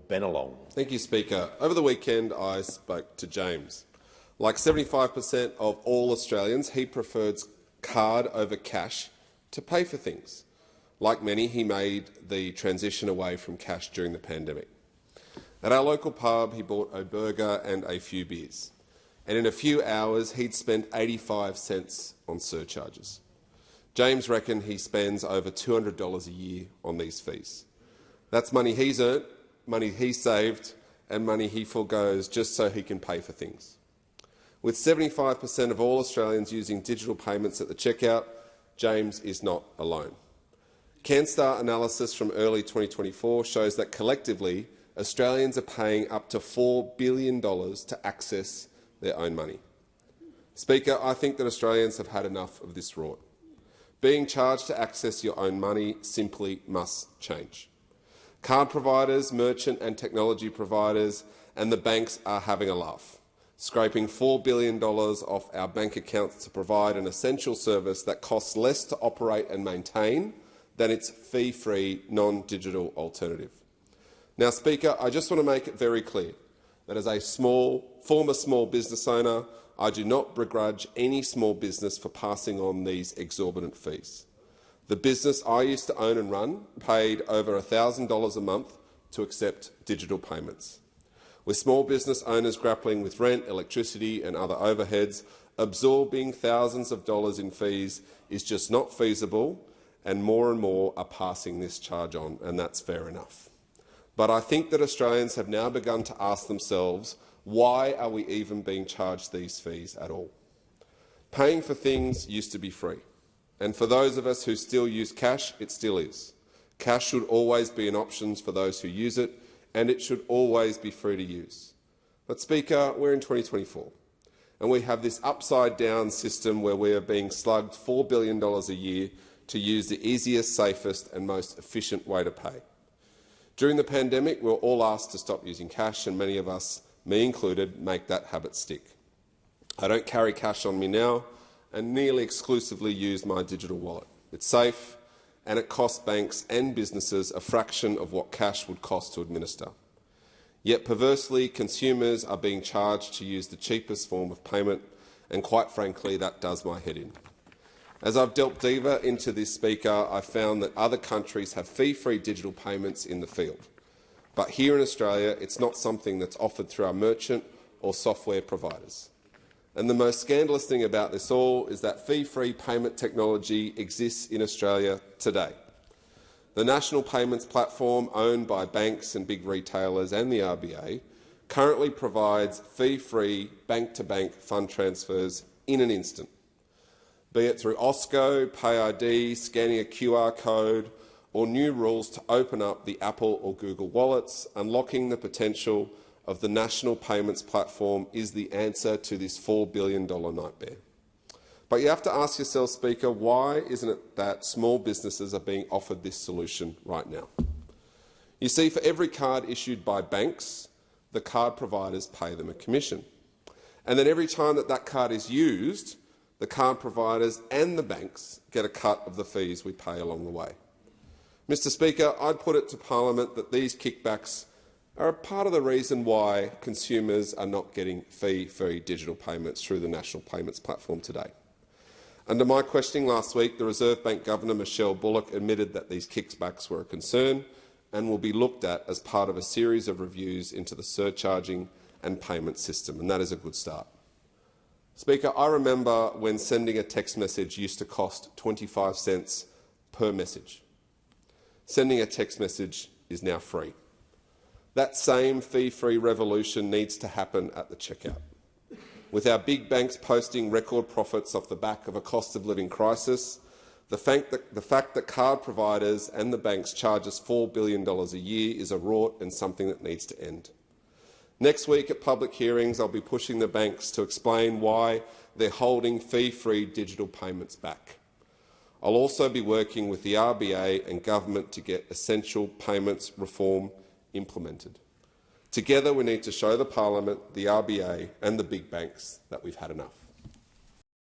Bennelong. Thank you, Speaker. Over the weekend, I spoke to James. Like 75% of all Australians, he prefers card over cash to pay for things. Like many, he made the transition away from cash during the pandemic. At our local pub, he bought a burger and a few beers. And in a few hours, he'd spent 85 cents on surcharges. James reckoned he spends over $200 a year on these fees. That's money he's earned, money he's saved, and money he forgoes just so he can pay for things. With 75% of all Australians using digital payments at the checkout, James is not alone. CanStar analysis from early 2024 shows that collectively, Australians are paying up to $4 billion to access their own money. Speaker, I think that Australians have had enough of this rort. Being charged to access your own money simply must change. Card providers, merchant and technology providers and the banks are having a laugh, scraping $4 billion off our bank accounts to provide an essential service that costs less to operate and maintain than its fee-free, non-digital alternative. Now, Speaker, I just want to make it very clear that as a former small business owner, I do not begrudge any small business for passing on these exorbitant fees. The business I used to own and run paid over $1,000 a month to accept digital payments. With small business owners grappling with rent, electricity and other overheads, absorbing thousands of dollars in fees is just not feasible, and more are passing this charge on, and that's fair enough. But I think that Australians have now begun to ask themselves, why are we even being charged these fees at all? Paying for things used to be free. And for those of us who still use cash, it still is. Cash should always be an option for those who use it, and it should always be free to use. But, Speaker, we're in 2024, and we have this upside-down system where we are being slugged $4 billion a year to use the easiest, safest and most efficient way to pay. During the pandemic, we were all asked to stop using cash, and many of us, me included, make that habit stick. I don't carry cash on me now and nearly exclusively use my digital wallet. It's safe, and it costs banks and businesses a fraction of what cash would cost to administer. Yet, perversely, consumers are being charged to use the cheapest form of payment, and quite frankly, that does my head in. As I've delved deeper into this, Speaker, I've found that other countries have fee-free digital payments in the field. But here in Australia, it's not something that's offered through our merchant or software providers. And the most scandalous thing about this all is that fee-free payment technology exists in Australia today. The National Payments Platform, owned by banks and big retailers and the RBA, currently provides fee-free bank-to-bank fund transfers in an instant, be it through OSCO, PayID, scanning a QR code, or new rules to open up the Apple or Google wallets. Unlocking the potential of the National Payments Platform is the answer to this $4 billion nightmare. But you have to ask yourself, Speaker, why isn't it that small businesses are being offered this solution right now? You see, for every card issued by banks, the card providers pay them a commission. And then every time that card is used, the card providers and the banks get a cut of the fees we pay along the way. Mr. Speaker, I'd put it to Parliament that these kickbacks are a part of the reason why consumers are not getting fee-free digital payments through the National Payments Platform today. Under my questioning last week, the Reserve Bank Governor Michelle Bullock admitted that these kickbacks were a concern and will be looked at as part of a series of reviews into the surcharging and payment system, and that is a good start. Speaker, I remember when sending a text message used to cost 25 cents per message. Sending a text message is now free. That same fee-free revolution needs to happen at the checkout. With our big banks posting record profits off the back of a cost-of-living crisis, the fact that card providers and the banks charge us $4 billion a year is a rort and something that needs to end. Next week at public hearings, I'll be pushing the banks to explain why they're holding fee-free digital payments back. I'll also be working with the RBA and government to get essential payments reform implemented. Together, we need to show the Parliament, the RBA and the big banks that we've had enough.